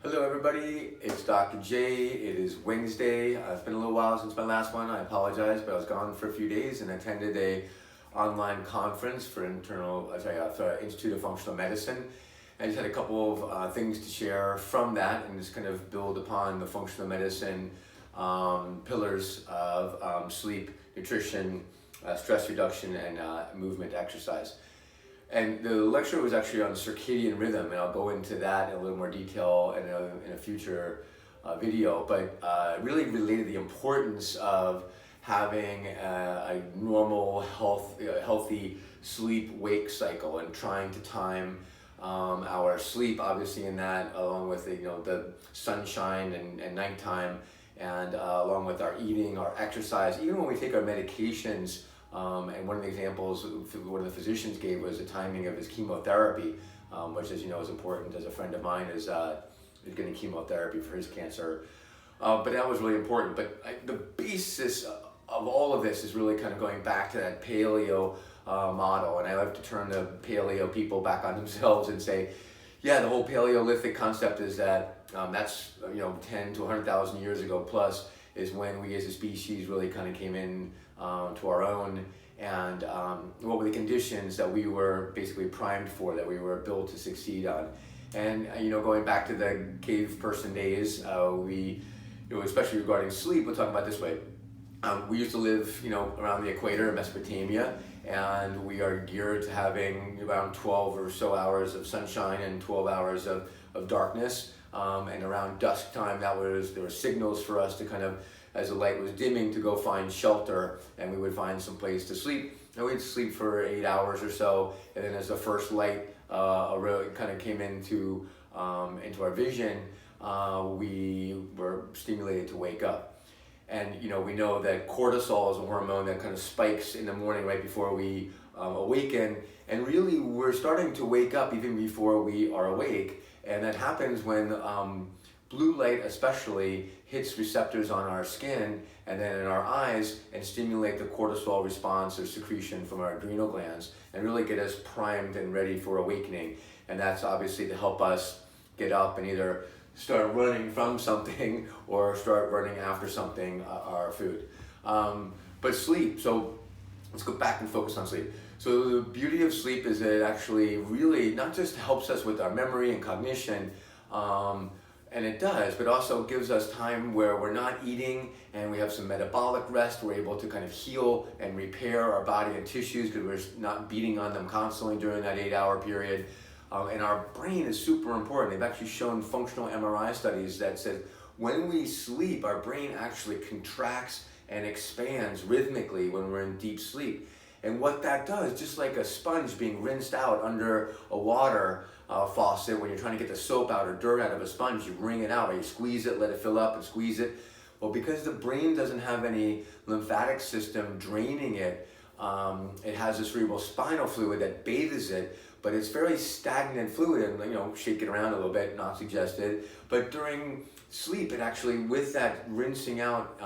Hello everybody, it's Dr. J. It is Wednesday. It's been a little while since my last one. I apologize, but I was gone for a few days and attended a online conference for Institute of Functional Medicine. I just had a couple of things to share from that and just kind of build upon the functional medicine pillars of sleep, nutrition, stress reduction, and movement exercise. And the lecture was actually on circadian rhythm, and I'll go into that in a little more detail in a future video, but really related the importance of having a normal, healthy sleep-wake cycle and trying to time our sleep, obviously, in that, along with the sunshine and nighttime, and along with our eating, our exercise, even when we take our medications. And one of the examples one of the physicians gave was the timing of his chemotherapy, which, as you know, is important. As a friend of mine is getting chemotherapy for his cancer, but that was really important. But the basis of all of this is really kind of going back to that paleo model, and I like to turn the paleo people back on themselves and say, yeah, the whole Paleolithic concept is that that's 10 to 100,000 years ago plus is when we as a species really kind of came in to our own, and what were the conditions that we were basically primed for, that we were built to succeed on. And going back to the cave person days, we, especially regarding sleep, we'll talk about it this way. We used to live, around the equator in Mesopotamia, and we are geared to having around 12 or so hours of sunshine and 12 hours of darkness. And around dusk time, there were signals for us to kind of, as the light was dimming, to go find shelter, and we would find some place to sleep. And we'd sleep for 8 hours or so, and then as the first light kind of came into our vision, we were stimulated to wake up. And we know that cortisol is a hormone that kind of spikes in the morning right before we awaken, and really we're starting to wake up even before we are awake, and that happens when blue light especially hits receptors on our skin and then in our eyes and stimulate the cortisol response or secretion from our adrenal glands and really get us primed and ready for awakening. And that's obviously to help us get up and either start running from something or start running after something, our food. But sleep, so let's go back and focus on sleep. So the beauty of sleep is that it actually really not just helps us with our memory and cognition, and it does, but also gives us time where we're not eating and we have some metabolic rest. We're able to kind of heal and repair our body and tissues because we're not beating on them constantly during that 8-hour period. And our brain is super important. They've actually shown functional MRI studies that said when we sleep, our brain actually contracts and expands rhythmically when we're in deep sleep. And what that does, just like a sponge being rinsed out under a water faucet, when you're trying to get the soap out or dirt out of a sponge, you wring it out, or you squeeze it, let it fill up and squeeze it. Well, because the brain doesn't have any lymphatic system draining it, it has a cerebral spinal fluid that bathes it, but it's very stagnant fluid and shake it around a little bit, not suggested. But during sleep, it actually, with that rinsing out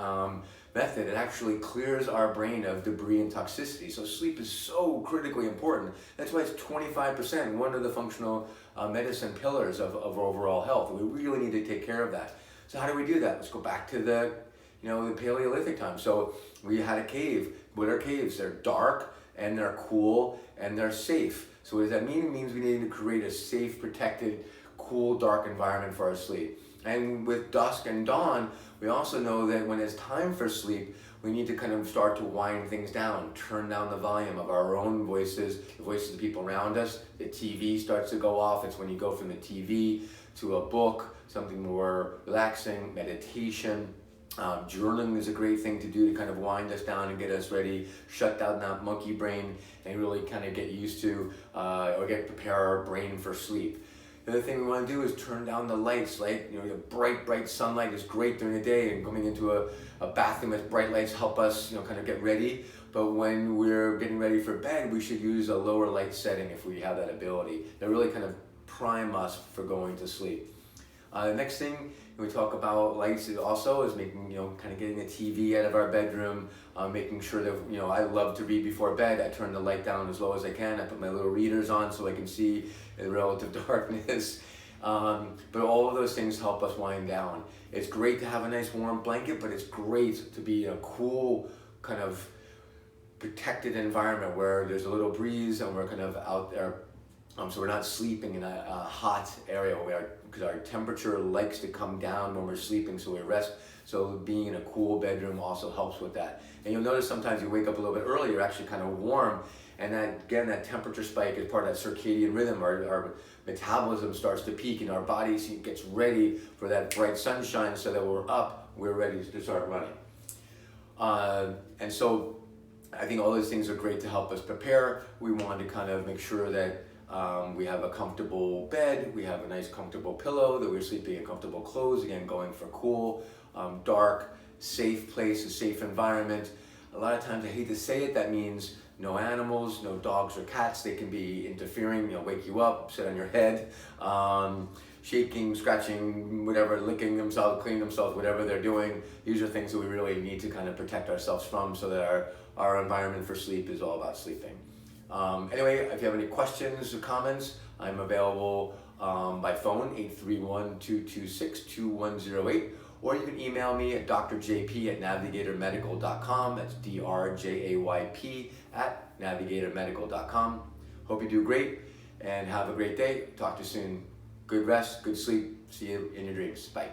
method, it actually clears our brain of debris and toxicity. So sleep is so critically important. That's why it's 25%, one of the functional medicine pillars of overall health. We really need to take care of that. So how do we do that? Let's go back to the Paleolithic time. So we had a cave. What are caves? They're dark and they're cool and they're safe. So what does that mean? It means we need to create a safe, protected, cool, dark environment for our sleep. And with dusk and dawn, we also know that when it's time for sleep, we need to kind of start to wind things down, turn down the volume of our own voices, the voices of the people around us. The TV starts to go off. It's when you go from the TV to a book, something more relaxing, meditation. Journaling is a great thing to do to kind of wind us down and get us ready, shut down that monkey brain, and really kind of get used to prepare our brain for sleep. The other thing we want to do is turn down the lights. The bright sunlight is great during the day, and coming into a bathroom with bright lights help us kind of get ready. But when we're getting ready for bed, we should use a lower light setting if we have that ability. They really kind of prime us for going to sleep. The next thing we talk about lights also is making, kind of getting the TV out of our bedroom, making sure that, I love to read before bed. I turn the light down as low as I can. I put my little readers on so I can see in relative darkness. But all of those things help us wind down. It's great to have a nice warm blanket, but it's great to be in a cool, kind of protected environment where there's a little breeze and we're kind of out there. So we're not sleeping in a hot area because our temperature likes to come down when we're sleeping, so we rest. So being in a cool bedroom also helps with that. And you'll notice sometimes you wake up a little bit early, you're actually kind of warm, and that, again, that temperature spike is part of that circadian rhythm. Our metabolism starts to peak and our body gets ready for that bright sunshine, so that we're up, we're ready to start running. And so I think all those things are great to help us prepare. We want to kind of make sure that we have a comfortable bed, we have a nice comfortable pillow, that we're sleeping in comfortable clothes, again going for cool, dark, safe place, a safe environment. A lot of times, I hate to say it, that means no animals, no dogs or cats. They can be interfering, wake you up, sit on your head, shaking, scratching, whatever, licking themselves, cleaning themselves, whatever they're doing. These are things that we really need to kind of protect ourselves from, so that our environment for sleep is all about sleeping. Anyway, if you have any questions or comments, I'm available by phone, 831-226-2108, or you can email me at drjp@navigatormedical.com. That's drjayp@navigatormedical.com. Hope you do great and have a great day. Talk to you soon. Good rest, good sleep. See you in your dreams. Bye.